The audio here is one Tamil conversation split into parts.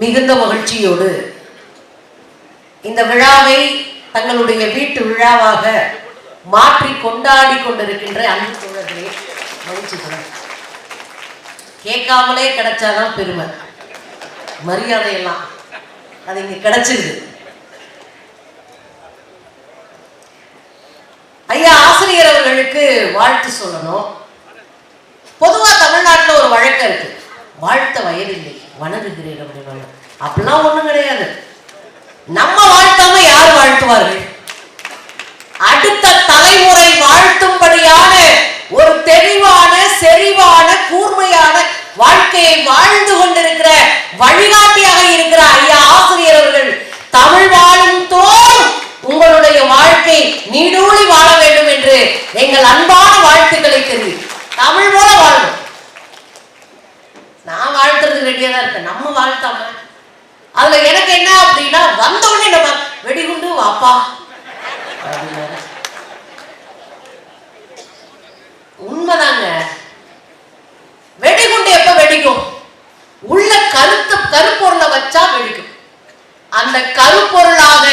மிகுந்த மகிழ்ச்சியோடு இந்த விழாவை தங்களுடைய வீட்டு விழாவாக மாற்றி கொண்டாடி கொண்டிருக்கின்ற அன்பு தோழர்களே, மகிழ்ச்சி. கேட்காமலே கிடைச்சாதான் பெருமை, மரியாதையெல்லாம் அது இங்க கிடைச்சிருது. ஐயா ஆசிரியர் அவர்களுக்கு வாழ்த்து சொல்லணும். பொதுவா தமிழ்நாட்டில் ஒரு வழக்கம் இருக்கு, வாழ்த்த வயதில்லை வணங்குகிறேன் அப்படின்னு. அப்படிலாம் ஒண்ணும் கிடையாது. நம்ம வாழ்த்தாம யார் வாழ்த்துவார்கள்? அடுத்த தலைமுறை வாழ்த்தும்படியான ஒரு தெளிவான செறிவான கூர்மையான வாழ்க்கையை வாழ்ந்து கொண்டிருக்கிற வழிகாட்டியாக இருக்கிற ஐயா ஆசிரியர் அவர்கள் தமிழ் வாழும் தோறும் உங்களுடைய வாழ்க்கை நீடூழி வாழ வேண்டும் என்று எங்கள் அன்பான வாழ்த்துக்களை தெரிவி. தமிழ் போல வாழணும். நான் வாழ்த்துறது ரெடியா தான் இருக்கேன். நம்ம வாழ்த்தாம அதுல எனக்கு என்ன அப்படின்னா, வந்த உடனே நம்ம வெடிகுண்டு வாப்பா அப்படின்னாரு. உண்மைதாங்க. வெடிகுண்டு எப்ப வெடிக்கும்? உள்ள கருப்பொருளை வச்சா வெடிக்கும். அந்த கருப்பொருளாக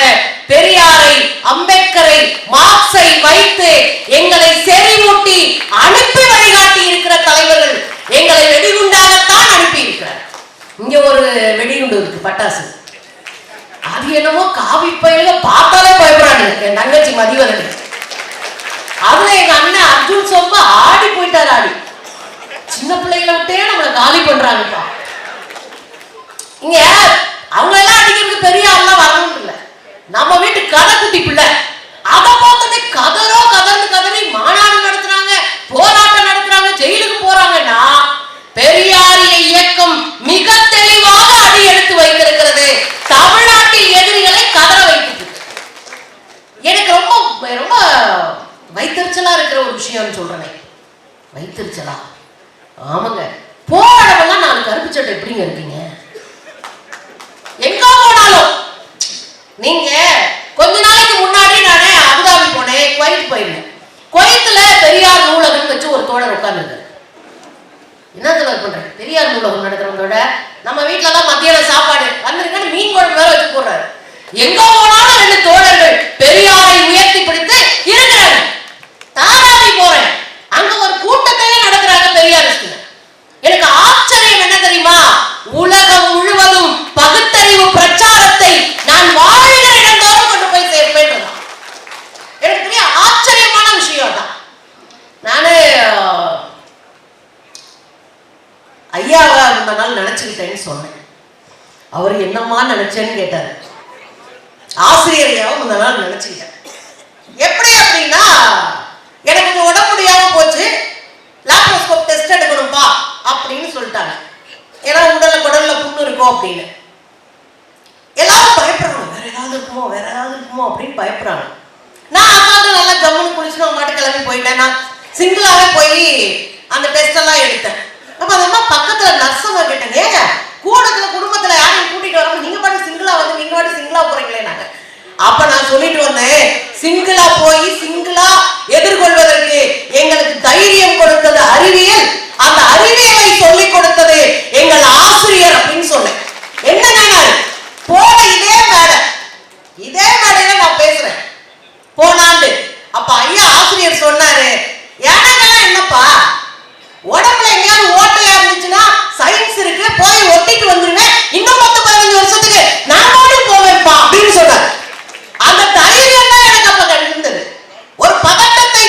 பெரியாரை, அம்பேத்கரை, மார்க்ஸை வைத்து எங்களை செறிவூட்டி அனுப்பி வழிகாட்டி இருக்கிற தலைவர்கள் எங்களை வெடிகுண்டாகத்தான் அனுப்பி இருக்கிறார். இங்க ஒரு வெடிகுண்டு இருக்கு, பட்டாசு. அது என்னமோ காவி பயில பார்த்தாலே பயப்படாது. என் தங்கச்சி மதிவதன், அதுல எங்க அண்ணன் அர்ஜுன் சொம்ப ஆடி போயிட்டாரு. ஆடி சின்ன பிள்ளைகளை விட்டே நம்மளை காலி பண்றாங்கப்பா. இங்க அவங்க எல்லாம் அடிக்கிறதுக்கு பெரிய ஆள்லாம் வரணும் இல்லை. நம்ம வீட்டு கதை குட்டி பிள்ளை அதை பார்த்தோன்னே கதறி மாநாடு நடத்துறாங்க, போராட்டம் நடத்துறாங்க, ஜெயிலுக்கு போறாங்கன்னா பெரியாரிய இயக்கம் மிக தெளிவாக அடி எடுத்து வைத்திருக்கிறது. தமிழ்நாட்டில் எதிரிகளை கதற வைக்கிறது. எனக்கு ரொம்ப ரொம்ப வைத்தறிச்சலா இருக்கிற ஒரு விஷயம் சொல்றேன். வைத்தறிச்சலா? ஆமாங்க. போராடமெல்லாம் நான் கருப்பு சட்டை எப்படிங்க இருக்கீங்க? எங்க போனாலும் நீங்க கொஞ்ச நாளைக்கு முன்னாடி நானே அபுதாபி போனேன், குவைத் போயிருந்தேன். குவைத்துல பெரியார் நூலகம் வச்சு ஒரு தோழர் உட்கார்ந்து என்ன தோழர் பண்றேன், பெரியார் நூலகம் நடக்கிறவங்களோட நம்ம வீட்டுல தான் மத்தியான சாப்பாடு வந்திருக்கேன்னு மீன் குழம்பு வேற வச்சு போடுறாரு. எங்க போனாலும் ரெண்டு தோழர்கள் பெரியாரை உயர்த்தி பிடித்து இருக்கிறாங்க. தாராவி போறேன், அங்க ஒரு கூட்டத்தையே நடக்கிறாங்க பெரியாரிஸ்ட். எனக்கு ஆச்சரியம் என்ன தெரியுமா? உலகம் முழுவதும் பகுத்தறிவு பிரச்சாரத்தை நான் வாழ்கிற இடந்தோறும் கொண்டு போய் சேர்ப்பேன். எனக்கு பெரிய ஆச்சரியமான விஷயம் தான். நானு ஐயாவா இந்த நாள் நினைச்சுக்கிட்டேன்னு சொன்னேன். அவரு என்னம்மா நினைச்சேன்னு கேட்டாரு. ஆசிரியர் ஐயாவும் இந்த நாள் நினைச்சுக்கிட்டேன். எப்படி அப்படின்னா, எனக்கு கொஞ்சம் உடம்பு முடியாம போச்சு, லாப்ரோஸ்கோப் டெஸ்ட் எடுக்கணும்பா அப்படின்னு சொல்லிட்டாங்க. ஏன்னா குடல்ல புண்ணு இருக்கும் அப்படின்னு. எல்லாரும் பயப்படுறாங்க, வேற ஏதாவது இருக்குமோ அப்படின்னு பயப்படுறாங்க. நான் அக்காந்து நல்லா ஜம்முன்னு குளிச்சு நான் மாட்டு கிளம்பி போயிட்டேன். நான் சிங்கிளாவே போய் அந்த டெஸ்ட் எல்லாம் எடுத்தேன். அப்ப அந்த அம்மா பக்கத்துல நர்ஸமா கேட்டேன், ஏங்க கூடத்துல குடும்பத்துல யாரையும் கூட்டிட்டு வரோம், நீங்க பாட்டு சிங்கிளா வந்து நீங்க பாட்டு சிங்கிளா போறீங்களே நாங்க. அப்ப நான் சொல்லிட்டு வந்தேன், சிங்கிளா போய் சிங்கிளா எதிர்கொள்வதற்கு எங்களுக்கு தைரியம் கொடுத்தது அறிவியல், அந்த அறிவியலை சொல்லிக் கொடுத்தது எங்கள் ஆசிரியர் அப்படின்னு சொன்னேன். என்னங்க போன இதே மேடையில நான் பேசுறேன் போனாண்டு. அப்ப ஐயா ஆசிரியர் சொன்னாரு, எனக்கெல்லாம் என்னப்பா உடம்புல எங்கேயாவது ஓட்டையா இருந்துச்சுன்னா சயின்ஸ் இருக்கு, போய் ஒட்டிட்டு வந்துருங்க, இன்னும் 10-15 வருஷத்துக்கு நான் போவேன்ப்பா அப்படின்னு சொன்னார். அந்த தைரியம் தான் எனக்கு அப்ப இருந்தது. ஒரு பதட்டத்தை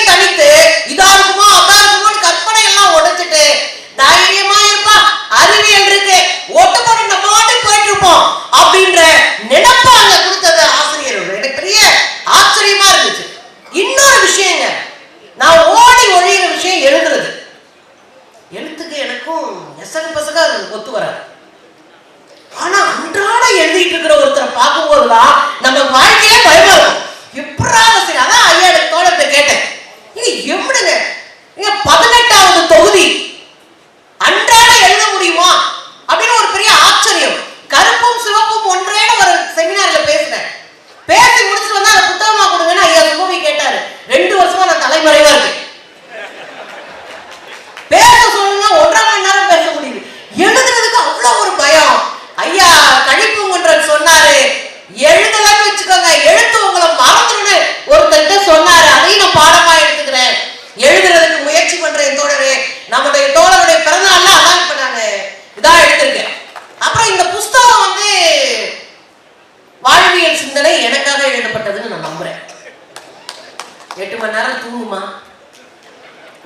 தூங்குமா,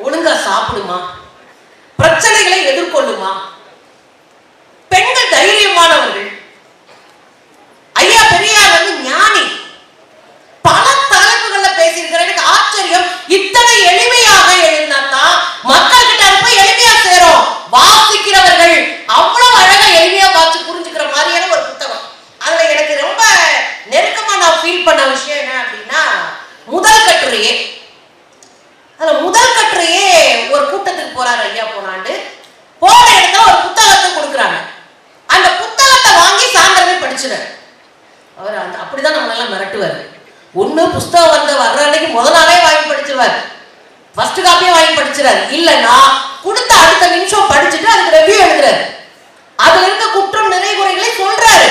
ஒழுங்கா சாப்பிடுமா, பிரச்சனைகளை எதிர்கொள்ளுமா, பெண்கள் தைரியமானவர்கள். ஐயா பெரியார் வந்து ஞானி. பல தலைப்புகள்ல பேசியிருக்கிற எனக்கு ஆச்சரியம். இத்தனை எளிமையாக எழுதினாத்தான் மக்கள் கிட்ட இருப்ப எளிமையா சேரும். வாசிக்கிறவர்கள் அவ்வளவு அழகா எளிமையா வாசி புரிஞ்சுக்கிற மாதிரியான ஒரு புத்தகம். அதுல எனக்கு ரொம்ப நெருக்கமா நான் ஃபீல் பண்ண விஷயம் என்ன அப்படின்னா, முதல் கட்டுரையே. அதுல முதல் கட்டுரையே ஒரு கூட்டத்துக்கு போறாரு ஐயா போனாண்டு. போன இடத்துல ஒரு புத்தகத்தை கொடுக்குறாங்க. அந்த புத்தகத்தை வாங்கி சாயந்தரமே படிச்சுறாரு. அவர் அப்படிதான் நம்ம எல்லாம் மிரட்டுவார். ஒண்ணு புஸ்தகம் வர்ற அன்னைக்கு முதல் நாளே வாங்கி படிச்சிருவார், ஃபர்ஸ்ட் காப்பியே வாங்கி படிச்சிடாரு. இல்லைன்னா கொடுத்த அடுத்த நிமிஷம் படிச்சுட்டு அதுக்கு ரெவ்யூ எழுதுறாரு. அதுல இருக்க குற்றம் நிறை குறைகளை சொல்றாரு.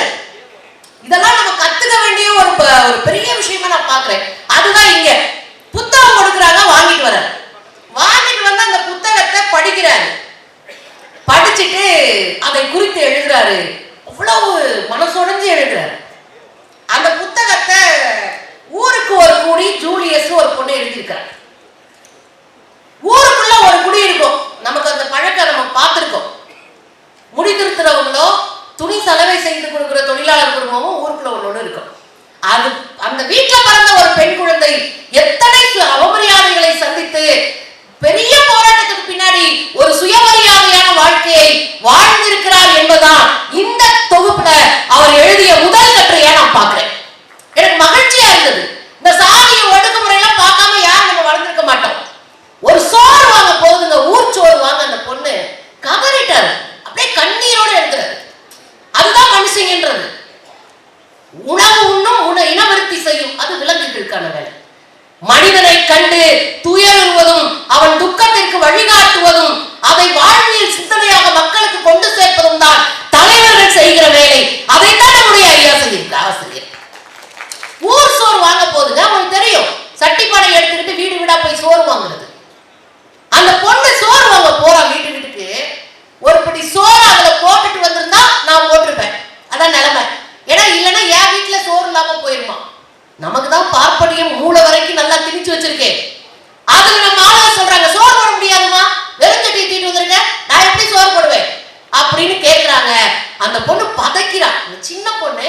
இதெல்லாம் நம்ம கத்துக்க வேண்டிய ஒரு பெரிய விஷயமா நான் பாக்குறேன். அதுதான் இங்க புத்தகம் கொடுக்குறாங்க, வாங்கிட்டு வர்றாரு. வாங்கிட்டு வந்து அந்த புத்தகத்தை படிக்கிறாரு. படிச்சுட்டு அதை குறித்து எழுதுறாரு. அவ்வளவு மனசுடைஞ்சு எழுதுறாரு. அந்த புத்தகத்தை ஊருக்கு ஒரு குடி ஜூலியஸ் ஒரு பொண்ணு எழுதியிருக்காரு. ஊருக்குள்ள ஒரு குடி இருக்கும். நமக்கு அந்த பழக்கம் நம்ம பார்த்திருக்கோம். முடி திருத்துறவங்களோ துணி சலவை செய்து கொடுக்கிற தொழிலாளர் குடும்பமும் ஊருக்குள்ள ஒண்ணு இருக்கும். அது அந்த வீட்டுல பிறந்த ஒரு பெண் குழந்தை எத்தனை அவமரியாதைகளை சந்தித்து பெரிய போராட்டத்துக்கு பின்னாடி ஒரு சுயமரியாதையான வாழ்க்கையை வாழ்ந்திருக்கிறார் என்பதான் இந்த தொகுப்புல அவர் எழுதிய முதல் கட்டுரையா நான் பார்க்கிறேன். எனக்கு மகிழ்ச்சியா இருந்தது. இந்த சாதிய ஒடுக்குமுறையெல்லாம் பார்க்காம யாரும் நம்ம வளர்ந்திருக்க மாட்டோம். ஒரு சோறு வாங்க போகுதுங்க, ஊர் சோறு வாங்க அந்த பொண்ணு கதறிட்டாரு. அப்படியே கண்ணீரோட எழுதுறாரு. அதுதான் மனுஷங்கன்றது. உணவு உண்ணும் இனவருத்தி செய்யும், அது விலங்குகளுக்கான வேலை. மனிதனை கண்டு துயருவதும் அவன் துக்கத்திற்கு வழிகாட்டுவதும் அதை வாழ்வியல் சிந்தனையாக மக்களுக்கு கொண்டு சேர்ப்பதும் தான் தலைவர்கள் செய்கிற வேலை. அதைத்தான் நம்முடைய ஐயா செய்திருக்கார். ஆசிரியர் ஊர் சோறு வாங்க போதுங்க, அவனுக்கு தெரியும். சட்டிப்பானை எடுத்துக்கிட்டு வீடு வீடா போய் சோறு வாங்குறது. அந்த பொண்ணு சோறு வாங்க போறா வீட்டுக்கு. ஒரு படி சோறு அதுல போட்டுட்டு வந்திருந்தா நான் போட்டிருப்பேன். அதான் நிலைமை. ஏன்னா இல்லைன்னா என் வீட்டுல சோறு இல்லாம போயிருமா. நமக்கு தான் பார்ப்பனியம் மூளை வரைக்கும் நல்லா திணிச்சு வச்சிருக்கேன். அதுல நம்ம ஆளுங்க சொல்றாங்க சோறு போட முடியாதுமா, வெறுஞ்சட்டி தீட்டு வந்திருக்க, நான் எப்படி சோறு போடுவேன் அப்படின்னு கேட்கிறாங்க. அந்த பொண்ணு பதைக்கிறா. சின்ன பொண்ணு,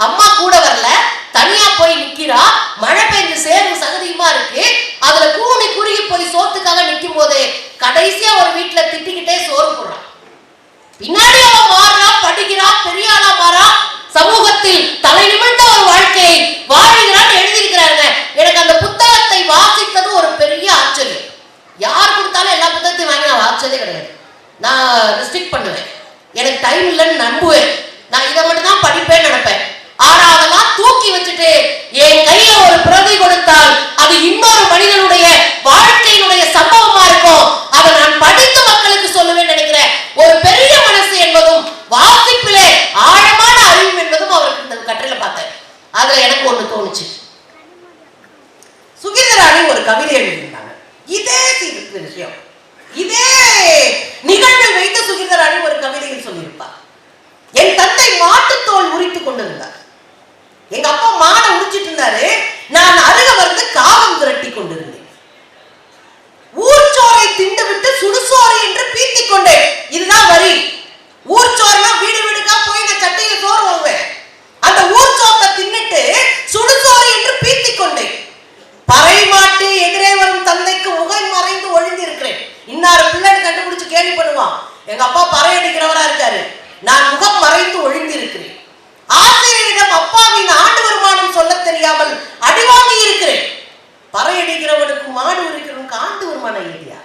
அம்மா கூட வரல, தனியா போய் நிக்கிறா. மழை பெஞ்சு சேர்வு சகதியுமா இருக்கு. அதுல கூணி குறுகி போய் சோத்துக்காக நிக்கும் போது கடைசியா ஒரு வீட்டுல திட்டிக்கிட்டே சோறு போடுறான். பின்னாடி அவன் மாறா, படிக்கிறா, பெரிய ஆளா மாறா, சமூகத்தில் தலை நிமிர்ந்த ஒரு வாழ்க்கையை வாழ்கிறான்னு எழுதியிருக்கிறாங்க. எனக்கு அந்த புத்தகத்தை வாசித்தது ஒரு பெரிய ஆச்சரியம். யார் கொடுத்தாலும் எல்லா புத்தகத்தையும் வாங்கி நான் வாசிச்சதே கிடையாது. நான் ரெஸ்ட்ரிக்ட் பண்ணுவேன். எனக்கு டைம் இல்லைன்னு நம்புவேன். நான் இதை மட்டும் தான் படிப்பேன்னு நினைப்பேன். ஆனா அதெல்லாம் தூக்கி வச்சுட்டு என் கையில ஒரு பிரதி கொடுத்தால் அது இன்னொரு மனிதனுடைய வாழ்க்கையினுடைய சம்பவமா இருக்கும். அதை நான் படித்து மக்களுக்கு சொல்லுவேன் நினைக்கிறேன். ஒரு பெரிய மனசு என்பதும் வாசிப்பிலே ஆழமான அறிவு என்பதும் அவருக்கு இந்த கட்டுரையில பார்த்தேன். அதுல எனக்கு ஒண்ணு தோணுச்சு. சுகீர்தராணி ஒரு கவிதை எழுதியிருந்தாங்க. இதே விஷயம், இதே நிகழ்வை வைத்து சுகீர்தராணி ஒரு கவிதையில் சொல்லியிருப்பார். என் தந்தை மாட்டுத்தோல் உரித்துக் கொண்டிருந்தார். எங்க அப்பா மாடை உரிச்சிட்டு இருந்தாரு. நான் அருக வந்து காவம் விரட்டி கொண்டிருந்தேன். ஊர்ச்சோரை திண்டு விட்டு சுடுசோறு என்று பீத்திக் கொண்டேன். இதுதான் வரி. ஊர்ச்சோறுனா வீடு வீடுக்கா போய் நான் சட்டையில சோறு வாங்குவேன். அந்த ஊர்ச்சோத்தை தின்னுட்டு சுடுசோறு என்று பீத்திக் கொண்டேன். பறை மாட்டு எதிரே வரும் தந்தைக்கு முகம் மறைந்து ஒழிந்து இருக்கிறேன். இன்னாரு பிள்ளைன்னு கண்டுபிடிச்சு கேள்வி பண்ணுவான். எங்க அப்பா பறை அடிக்கிறவரா இருக்காரு, நான் முகம் மறைந்து ஒழிந்து இருக்கிறேன். ஆசிரியரிடம் அப்பாவின் ஆண்டு வருமானம் சொல்ல தெரியாமல் அடிவாங்கி இருக்கிறேன். பறை அடிக்கிறவனுக்கு மாடு இருக்கிறவனுக்கு ஆண்டு வருமானம் இல்லையா?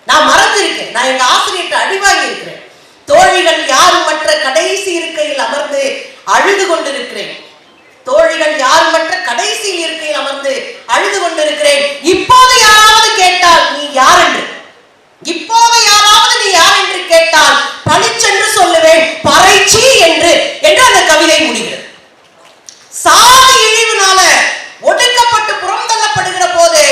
நான் மறந்து இருக்கேன். நான் எங்க ஆசிரியர்கிட்ட அடிவாங்கி இருக்கிறேன். தோழிகள் யாரும் மற்ற கடைசி இருக்கையில் அமர்ந்து அழுது கொண்டிருக்கிறேன். தோழிகள் யாரும் மற்ற கடைசி இருக்கையில் அமர்ந்து அழுது கொண்டிருக்கிறேன். இப்போது யாராவது கேட்டால் நீ யார் என்று, இப்போது யாராவது நீ யார் என்று கேட்டால் பளிச்சென்று சொல்லுவேன் பறைச்சி என்று அந்த கவிதை முடிகிறது. சாதி இழிவுனால ஒடுக்கப்பட்டு புறந்தள்ளப்படுகிற போது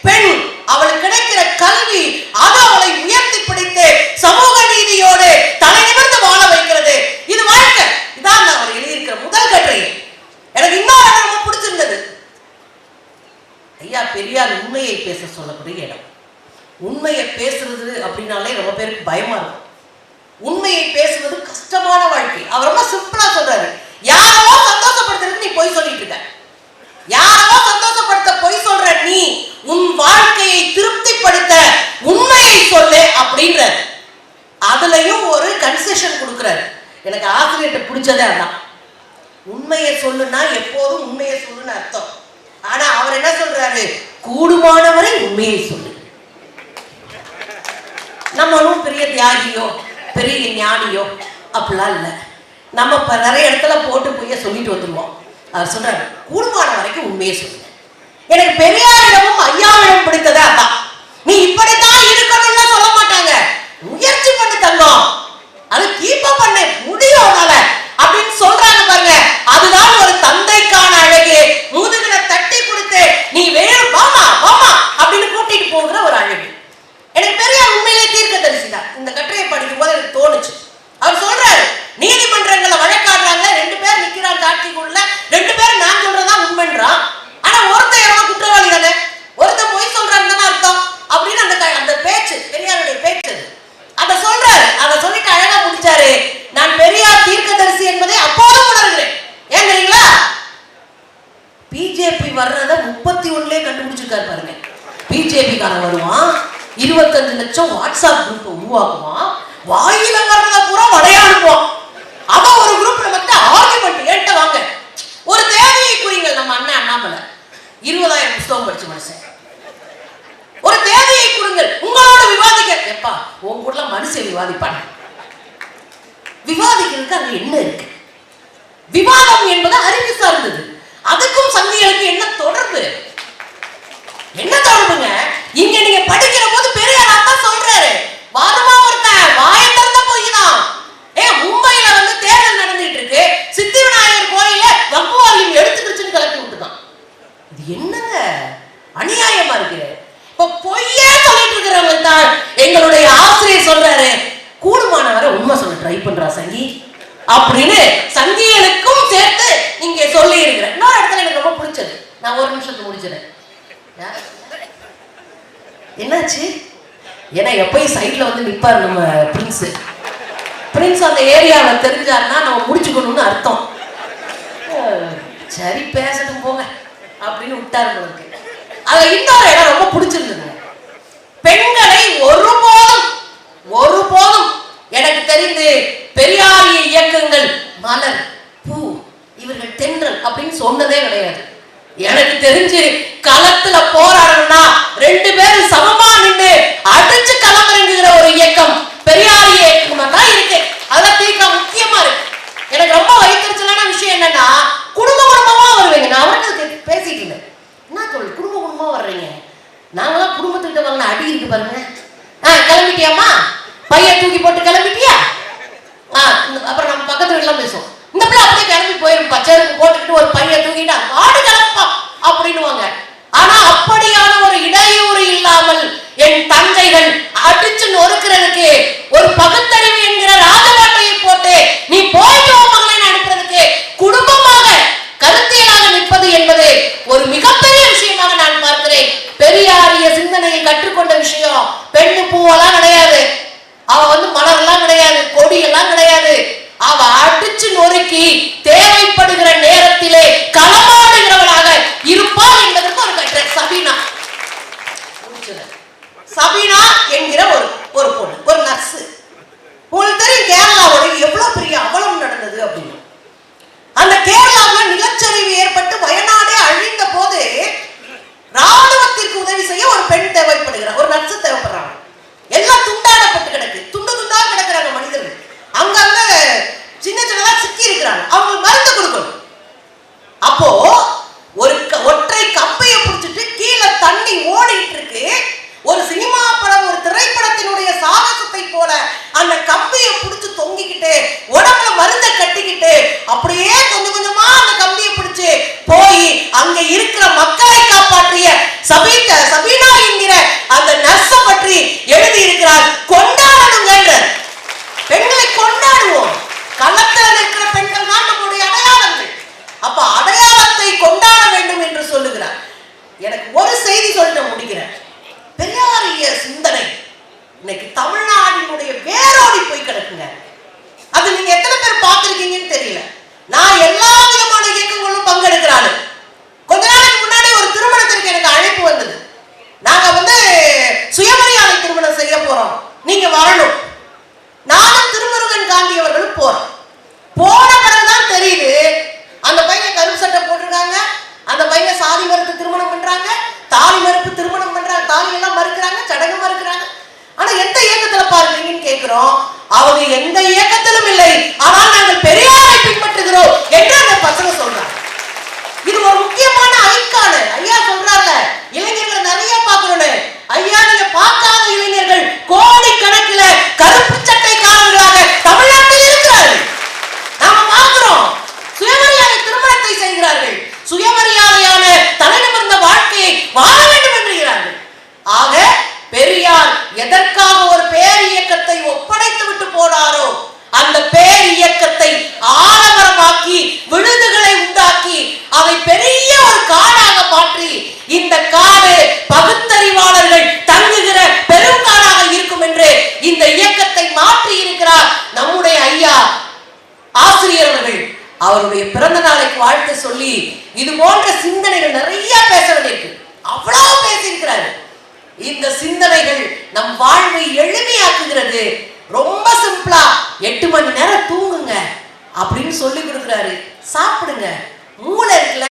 பெண் அவளுக்கு கிடைக்கிற கல்வி அது அவளை உயர்த்தி பிடித்து சமூக நீதியோடு தலை நிமிர்ந்து வாழ வைக்கிறது. இது வாழ்க்கை. இதான் அவர் எழுதியிருக்கிற முதல் கட்டுரை. எனக்கு இன்னொரு ரொம்ப பிடிச்சிருந்தது. ஐயா பெரியார் உண்மையை பேச சொல்லக்கூடிய இடம். உண்மையை பேசுறது அப்படின்னாலே ரொம்ப பேருக்கு பயமா இருக்கும். உண்மையை பேசுவது கஷ்டமான வாழ்க்கை. அவர் ரொம்ப சிம்பிளா சொல்றாரு, யாரோ சந்தோஷப்படுத்துறதுக்கு நீ பொய் சொல்லிட்டு இருக்க, யாரோ சந்தோஷப்படுத்த பொய் சொல்ற நீ உன் வாழ்க்கையை திருப்திப்படுத்த உண்மையை சொல்லு அப்படின்ற. அதுலயும் ஒரு கன்செஷன் கொடுக்கிறாரு. எனக்கு ஆசிரியர்கிட்ட பிடிச்சதே அதான், உண்மையை சொல்லுன்னா எப்போதும் உண்மையை சொல்லுன்னு அர்த்தம். ஆனா அவர் என்ன சொல்றாரு, கூடுமானவரை உண்மையை சொல்லு. நம்மளும் பெரிய தியாகியோ பெரிய ஞானியோ அப்படிலாம் இல்லை. நம்ம நிறைய இடத்துல போட்டு போய் சொல்லிட்டு வந்துடுவோம். அவர் சொல்றாரு, கூடுமான வரைக்கும் உண்மையை சொல்லுங்க. எனக்கு பெரியாரிடமும் ஐயாவிடம் பிடித்ததே அதான். நீ இப்படித்தான் இருக்கணும்னு சொல்ல மாட்டாங்க, முயற்சி பண்ணி தந்தோம், அது கீப்ப பண்ண முடியும் அப்படின்னு சொல்றாங்க பாருங்க. அதுதான் ஒரு தந்தைக்கான அழகு. முதுகுல தட்டி கொடுத்து நீ வேறு வாமா வாமா அப்படின்னு கூட்டிட்டு போகிற ஒரு அழகு. எனக்கு பெரியார் உண்மையிலே தீர்க்கதரிசிதான். இந்த கட்டுரையை படிக்கும் போது எனக்கு தோணுச்சு. அவர் சொல்றாரு, நீதிமன்றங்களை வழக்காடுறாங்க, 2 பேர் நிக்கிறான் சாட்சிக்குள்ள, 2 பேரும் நான் சொல்றதான் உண்மைன்றான். ஆனா ஒருத்தன் எவ்வளவு குற்றவாளி தானே, ஒருத்தன் பொய் சொல்றான்னு தானே அர்த்தம் அப்படின்னு அந்த பேச்சு பெரியாருடைய பேச்சு அதை சொல்றாரு. அதை சொல்லிட்டு அழகா முடிச்சாரு, நான் பெரியார் தீர்க்கதரிசி என்பதை அப்போதும் உணர்கிறேன். ஏன் தெரியுங்களா, பிஜேபி வர்றத 31 கண்டுபிடிச்சிருக்காரு பாருங்க. பிஜேபி காரன் வருவான், 25 லட்சம் வாட்ஸ்அப் குரூப் உருவாக்குவான், வாயில வர்றத பூரா வடையாடுவோம். அவன் ஒரு குரூப் நமக்கு ஆர்குமெண்ட் ஏட்ட வாங்க, ஒரு தேவையை குறிங்கள். நம்ம அண்ணன் அண்ணாமலை 20,000 புத்தகம் படிச்ச மனுஷன், ஒரு தேவையை கொடுங்கள், உங்களோட விவாதிக்க. எப்பா உன் கூட மனுஷன் விவாதிப்பாங்க, விவாதிக்கிறதுக்கு அங்க என்ன இருக்கு? விவாதம் என்பது அறிவு சார்ந்தது. அதுக்கும் சங்கிகளுக்கு என்ன தொடர்பு? என்ன தொடர்புங்க? இங்க நீங்க படிக்கிற போது பெரியார் அதான் சொல்றாரு, வாதமா ஒருத்தன் வாயை திறந்த போய்தான். மும்பையில வந்து தேர்தல் நடந்துட்டு இருக்கு, சித்தி விநாயகர் கோயில வகுவாரியம் எடுத்துக்கிச்சுன்னு கிளப்பி விட்டுதான். இது என்னங்க அநியாயமா இருக்கு? இப்ப பொய்யே சொல்லிட்டு இருக்கிறவங்க தான் எங்களுடைய ஆசிரியர் சொல்றாரு, கூடுமானவரை உண்மை சொல்ல ட்ரை பண்றா சங்கி அப்படின்னு சங்கிகளுக்கும் சேர்த்து இங்க சொல்லி இருக்கிறேன். இன்னொரு இடத்துல எனக்கு ரொம்ப பிடிச்சது, நான் 1 நிமிஷத்துக்கு முடிச்சிடறேன். என்னாச்சு? ஏன்னா எப்பயும் சைட்ல வந்து நிப்பாரு நம்ம பிரின்ஸ் அந்த ஏரியாவை தெரிஞ்சாருன்னா நம்ம முடிச்சுக்கணும்னு அர்த்தம். சரி பேசட்டும் போங்க அப்படின்னு விட்டாரு உங்களுக்கு. அது இன்னொரு இடம் ரொம்ப பிடிச்சிருந்தது. பெண்களை ஒருபோதும் எனக்கு தெரிந்து பெரியாரிய இயக்கங்கள் மலர் பூ இவர்கள் தென்றல் அப்படின்னு சொன்னதே கிடையாது. எனக்கு தெரிஞ்சு களத்துல போராடணும்னா 2 பேரும் சமமா நின்று அடிச்சு களமிறங்குகிற ஒரு இயக்கம் பெரியாரிய இயக்கமா தான் இருக்கு. அதெல்லாம் தீர்க்க முக்கியமா இருக்கு. எனக்கு ரொம்ப வைத்தறிச்சலான விஷயம் என்னன்னா, குடும்பமா வருவீங்க. நான் அவருக்கு பேசிட்டு இருந்தேன், என்ன சொல்லு குடும்பமா வர்றீங்க, நாங்களாம் குடும்பத்துக்கிட்ட வாங்கின அடி இருக்கு பாருங்க. கிளம்பிட்டியாமா, பைய தூக்கி போட்டு கிளம்பிட்டியா? அப்புறம் நம்ம பக்கத்து வீட்டுலாம் பேசுவோம், இந்த பிள்ளை அப்படியே கிளம்பி போயிரும், பச்சைக்கு போட்டுக்கிட்டு ஒரு பைய தூக்கிட்டா ஆடு கிளம்பா அப்படின்னுவாங்க. ஆனா அப்படியான ஒரு இடையூறு இல்லாமல் என் தங்கைகள் அடிச்சு நொறுக்கிறதுக்கு ஒரு பகுத்தறிவு என்கிற ராஜபாட்டையை போட்டு நீ போயிட்டு மகளை அனுப்புறதுக்கு குடும்பமாக கருத்தியலாக நிற்பது என்பது ஒரு மிகப்பெரிய விஷயமாக நான் பார்க்கிறேன். பெரியாரிய சிந்தனையை கற்றுக்கொண்ட விஷயம் பெண்ணு பூவெல்லாம் கிடையாது, அவ வந்து மலர்லாம் கிடையாது, கொடி எல்லாம் கிடையாது. அவ அடிச்சு நொறுக்கி தேவைப்படுகிற நேரத்திலே களமாடுகிறவளாக இருப்பாள் என்பதற்கு ஒரு கட்டுரை. சபீனா என்கிற ஒரு பொண்ணு, ஒரு நர்ஸ். உங்களுக்கு தெரியும் கேரளாவோட எவ்வளவு பெரிய அவலம் நடந்தது அப்படின்னு. அந்த கேரளாவில் நிலச்சரிவு ஏற்பட்டு வயநாடே அழிந்த போது ராணுவத்திற்கு உதவி செய்ய ஒரு பெண் தேவைப்படுகிறார், ஒரு நர்ஸ் தேவைப்படுறாங்க. எல்லாம் துண்டாடப்பட்டு கிடக்கு, துண்டு துண்டா கிடக்குறாங்க மனிதர்கள். அங்கங்க சின்ன சின்னதா சிக்கி இருக்கிறாங்க, அவங்க மருந்து கொடுக்கணும். அப்போ ஒரு ஒற்றை கப்பையை பிடிச்சிட்டு கீழே தண்ணி ஓடிட்டு இருக்கு. ஒரு சினிமா படம், ஒரு திரைப்படத்தினுடைய சாகசத்தை போல அந்த கம்பியை பிடிச்சு தொங்கிக்கிட்டு உடம்புல மருந்தை கட்டிக்கிட்டு அப்படியே கொஞ்சம் கொஞ்சமா அந்த கம்பியை பிடிச்சு போய் அங்க இருக்கிற மக்களை காப்பாற்றிய சபீனா என்கிற அந்த நர்ஸ பற்றி எழுதி இருக்கிறார். கொண்டாடணுங்க, பெண்களை கொண்டாடுவோம். களத்தில் இருக்கிற பெண்கள் தான் நம்முடைய அடையாளங்கள். அப்ப அடையாளத்தை கொண்டாட வேண்டும் என்று சொல்லுகிறார். எனக்கு ஒரு செய்தி சொல்லிட்டு முடிக்கிறேன். பெரியாரிய சிந்தனை இன்னைக்கு தமிழ்நாட்டினுடைய வேரோடி போய் கிடக்குங்க. அது நீங்க எத்தனை பேர் பார்த்திருக்கீங்கன்னு தெரியல. நான் எல்லா விதமான இயக்கங்களும் பங்கெடுக்கிறாரு. கொஞ்ச நாளைக்கு முன்னாடி ஒரு திருமணத்திற்கு எனக்கு அழைப்பு வந்தது. நாங்க சுயமரியாதை திருமணம் செய்ய போறோம், நீங்க வரணும். நானும் திருமுருகன் காந்தி அவர்களும் போறோம். போன பிறகுதான் தெரியுது அந்த பையன் கருப்பு சட்டை போட்டிருக்காங்க, அந்த பையன் சாதி மறுப்பு திருமணம் பண்றாங்க, தாலி மறுப்பு திருமணம் பண்றாங்க, தாலி எல்லாம் மறுக்கிறாங்க, சடங்கு மறுக்கிறாங்க. ஆனா எந்த இயக்கத்துல பாருங்கன்னு கேட்கிறோம். அவங்க எந்த இயக்கத்திலும் இல்லை, ஆனால் நாங்கள் பெரியாரை பின்பற்றுகிறோம் என்று அந்த பசங்க சொல்றாங்க. இது ஒரு முக்கியமான ஐக்கான. ஐயா சொல்றாங்க இளைஞர்களை நிறைய பார்க்கணும். ஐயா நீங்க பார்க்காத இளைஞர்கள் கோடிக்கணக்கில் கருப்பு சட்டைக்காரர்களாக தமிழ்நாட்டில் இருக்கிறார்கள். நாம பார்க்கிறோம். சுயமரியாதை திருமணத்தை செய்கிறார்கள், சுயமரியாதையான தலைநிமிர்ந்த வாழ்க்கையை வாழ வேண்டும் என்கிறார்கள். ஆக பெரியார் எதற்காக ஒரு பேர் இயக்கத்தை ஒப்படைத்து விட்டு போனாரோ அந்த பேர் இயக்கத்தை ஆலமரமாக்கி விழுதுகளை உண்டாக்கி அதை பெரிய ஒரு காடாக மாற்றி இந்த காடு பகுத்தறிவாளர்கள் தங்குகிற பெரும் காடாக இருக்கும் என்று இந்த இயக்கத்தை மாற்றி இருக்கிறார் நம்முடைய ஐயா ஆசிரியர் அவர்கள். அவருடைய பிறந்த நாளைக்கு வாழ்த்து சொல்லி இது போன்ற சிந்தனைகள் நிறைய பேச வேண்டியிருக்கு. அவ்வளவு பேசியிருக்கிறாரு. இந்த சிந்தனைகள் நம் வாழ்வை எளிமையாக்குகிறது. ரொம்ப சிம்பிளா 8 மணி நேரம் தூங்குங்க அப்படின்னு சொல்லி கொடுக்கிறாரு. சாப்பிடுங்க, மூளை இருக்குல்ல